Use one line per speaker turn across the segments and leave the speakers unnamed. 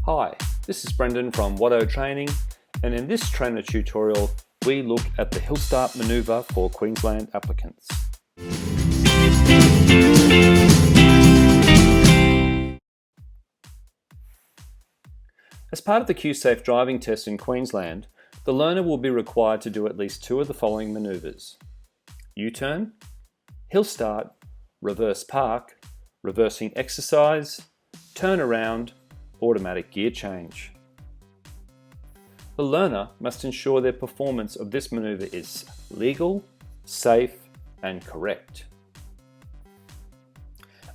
Hi, this is Brendan from Watto Training, and in this trainer tutorial we look at the hill start manoeuvre for Queensland applicants. As part of the Q-Safe driving test in Queensland, the learner will be required to do at least two of the following manoeuvres: U-turn, hill start, reverse park, reversing exercise, turn around, automatic gear change. The learner must ensure their performance of this manoeuvre is legal, safe, and correct.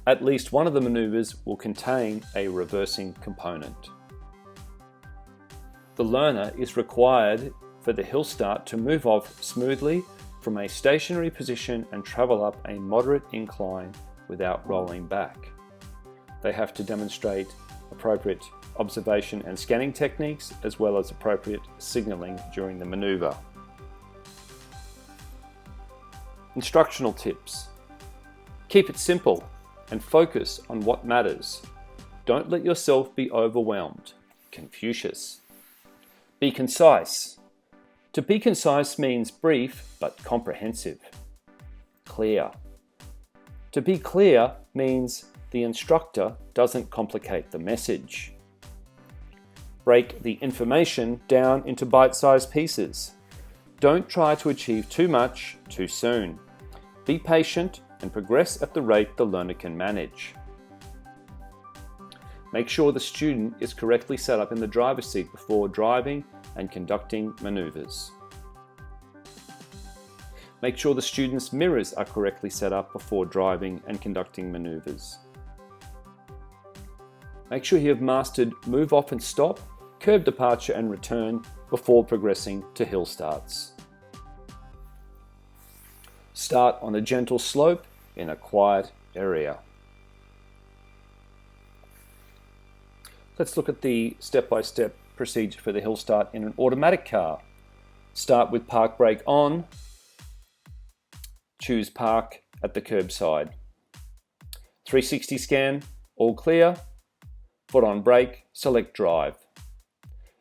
At least one of the manoeuvres will contain a reversing component. The learner is required for the hill start to move off smoothly from a stationary position and travel up a moderate incline without rolling back. They have to demonstrate appropriate observation and scanning techniques as well as appropriate signalling during the manoeuvre. Instructional tips. Keep it simple and focus on what matters. Don't let yourself be overwhelmed. Confucius. Be concise. To be concise means brief but comprehensive. Clear. To be clear means the instructor doesn't complicate the message. Break the information down into bite-sized pieces. Don't try to achieve too much too soon. Be patient and progress at the rate the learner can manage. Make sure the student is correctly set up in the driver's seat before driving and conducting manoeuvres. Make sure the student's mirrors are correctly set up before driving and conducting manoeuvres. Make sure you have mastered move off and stop, curb departure and return before progressing to hill starts. Start on a gentle slope in a quiet area. Let's look at the step-by-step procedure for the hill start in an automatic car. Start with park brake on. Choose park at the curbside. 360 scan, all clear. Foot on brake, select drive.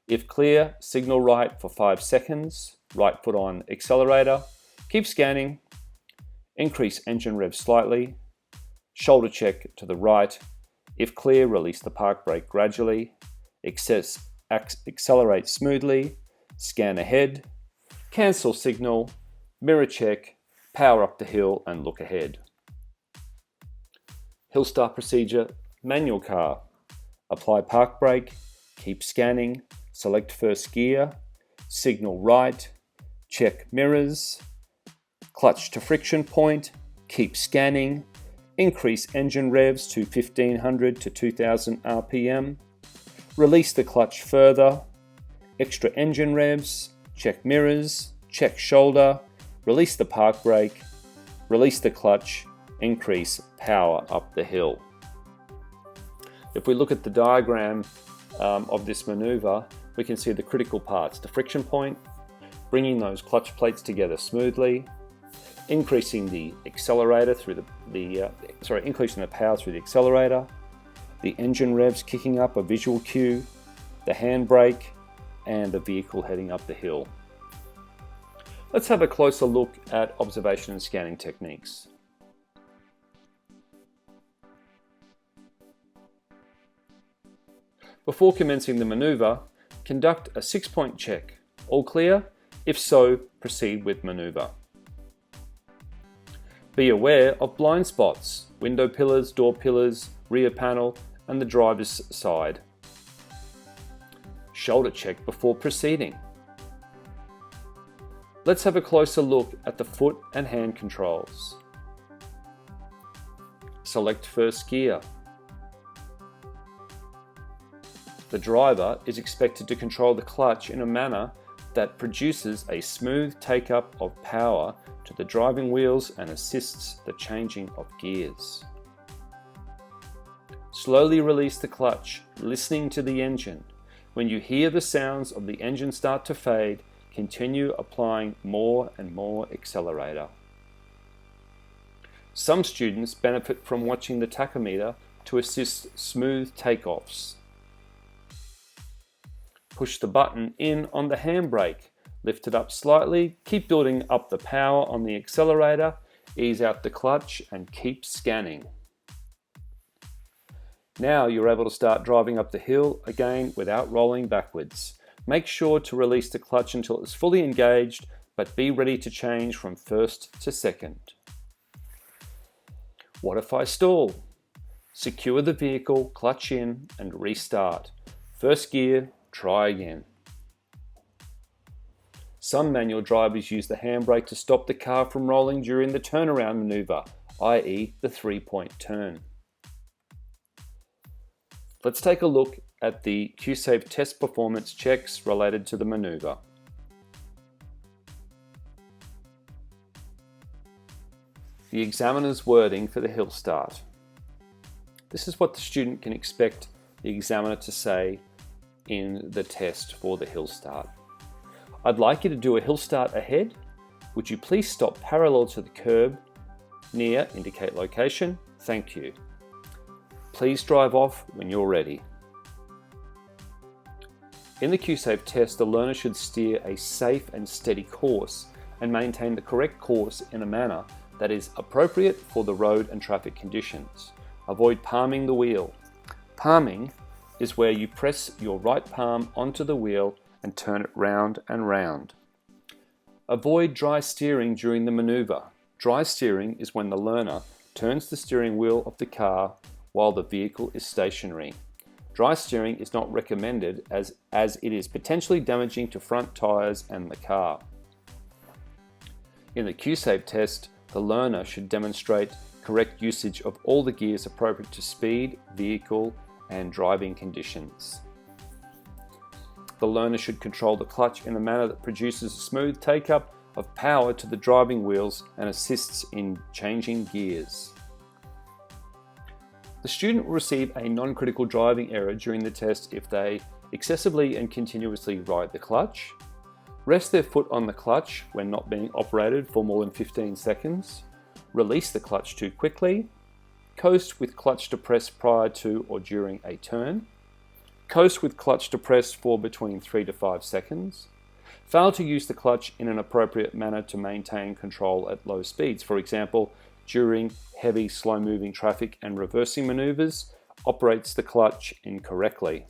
If clear, signal right for 5 seconds. Right foot on accelerator. Keep scanning. Increase engine rev slightly. Shoulder check to the right. If clear, release the park brake gradually. Accelerate smoothly. Scan ahead. Cancel signal. Mirror check. Power up the hill and look ahead. Hill start procedure, manual car. Apply park brake. Keep scanning. Select first gear. Signal right. Check mirrors. Clutch to friction point. Keep scanning. Increase engine revs to 1500 to 2000 RPM. Release the clutch further. Extra engine revs. Check mirrors. Check shoulder. Release the park brake. Release the clutch. Increase power up the hill. If we look at the diagram of this manoeuvre, we can see the critical parts: the friction point, bringing those clutch plates together smoothly, increasing the accelerator through increasing the power through the accelerator, the engine revs kicking up a visual cue, the handbrake, and the vehicle heading up the hill. Let's have a closer look at observation and scanning techniques. Before commencing the manoeuvre, conduct a 6-point check. All clear? If so, proceed with manoeuvre. Be aware of blind spots, window pillars, door pillars, rear panel, and the driver's side. Shoulder check before proceeding. Let's have a closer look at the foot and hand controls. Select first gear. The driver is expected to control the clutch in a manner that produces a smooth take-up of power to the driving wheels and assists the changing of gears. Slowly release the clutch, listening to the engine. When you hear the sounds of the engine start to fade, continue applying more and more accelerator. Some students benefit from watching the tachometer to assist smooth takeoffs. Push the button in on the handbrake. Lift it up slightly, keep building up the power on the accelerator, ease out the clutch and keep scanning. Now you're able to start driving up the hill again without rolling backwards. Make sure to release the clutch until it's fully engaged, but be ready to change from first to second. What if I stall? Secure the vehicle, clutch in and restart. First gear, try again. Some manual drivers use the handbrake to stop the car from rolling during the turnaround maneuver, i.e. the 3-point turn. Let's take a look at the Q-Safe test performance checks related to the maneuver. The examiner's wording for the hill start. This is what the student can expect the examiner to say in the test for the hill start. I'd like you to do a hill start ahead. Would you please stop parallel to the curb, near, indicate location, thank you. Please drive off when you're ready. In the Q-Safe test, the learner should steer a safe and steady course and maintain the correct course in a manner that is appropriate for the road and traffic conditions. Avoid palming the wheel. Palming is where you press your right palm onto the wheel and turn it round and round. Avoid dry steering during the maneuver. Dry steering is when the learner turns the steering wheel of the car while the vehicle is stationary. Dry steering is not recommended as it is potentially damaging to front tyres and the car. In the Q-Safe test, the learner should demonstrate correct usage of all the gears appropriate to speed, vehicle, and driving conditions. The learner should control the clutch in a manner that produces a smooth take-up of power to the driving wheels and assists in changing gears. The student will receive a non-critical driving error during the test if they excessively and continuously ride the clutch, rest their foot on the clutch when not being operated for more than 15 seconds, release the clutch too quickly, coast with clutch depressed prior to or during a turn, coast with clutch depressed for between 3 to 5 seconds, fail to use the clutch in an appropriate manner to maintain control at low speeds, for example, during heavy slow-moving traffic and reversing maneuvers, operates the clutch incorrectly.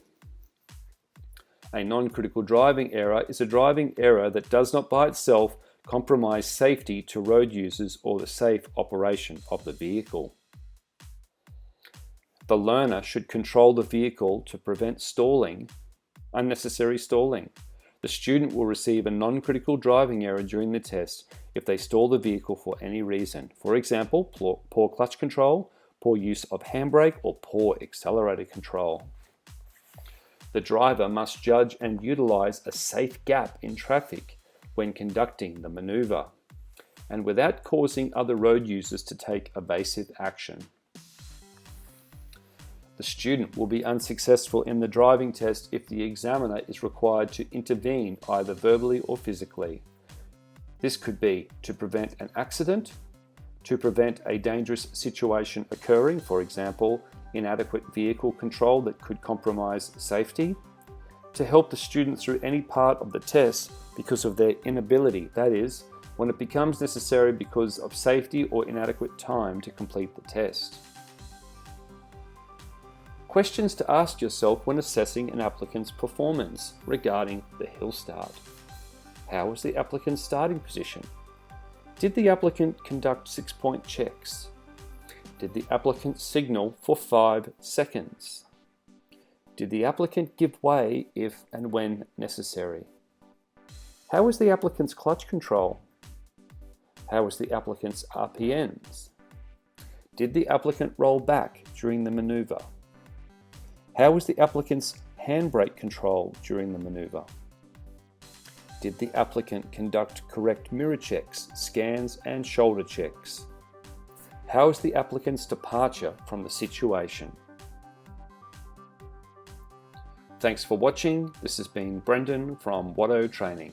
A non-critical driving error is a driving error that does not by itself compromise safety to road users or the safe operation of the vehicle. The learner should control the vehicle to prevent stalling, unnecessary stalling. The student will receive a non-critical driving error during the test if they stall the vehicle for any reason. For example, poor clutch control, poor use of handbrake, or poor accelerator control. The driver must judge and utilize a safe gap in traffic when conducting the maneuver, and without causing other road users to take evasive action. The student will be unsuccessful in the driving test if the examiner is required to intervene either verbally or physically. This could be to prevent an accident, to prevent a dangerous situation occurring, for example, inadequate vehicle control that could compromise safety, to help the student through any part of the test because of their inability, that is, when it becomes necessary because of safety or inadequate time to complete the test. Questions to ask yourself when assessing an applicant's performance regarding the hill start. How was the applicant's starting position? Did the applicant conduct 6-point checks? Did the applicant signal for 5 seconds? Did the applicant give way if and when necessary? How was the applicant's clutch control? How was the applicant's RPMs? Did the applicant roll back during the maneuver? How was the applicant's handbrake control during the maneuver? Did the applicant conduct correct mirror checks, scans, and shoulder checks? How was the applicant's departure from the situation? Thanks for watching. This has been Brendan from Watto Training.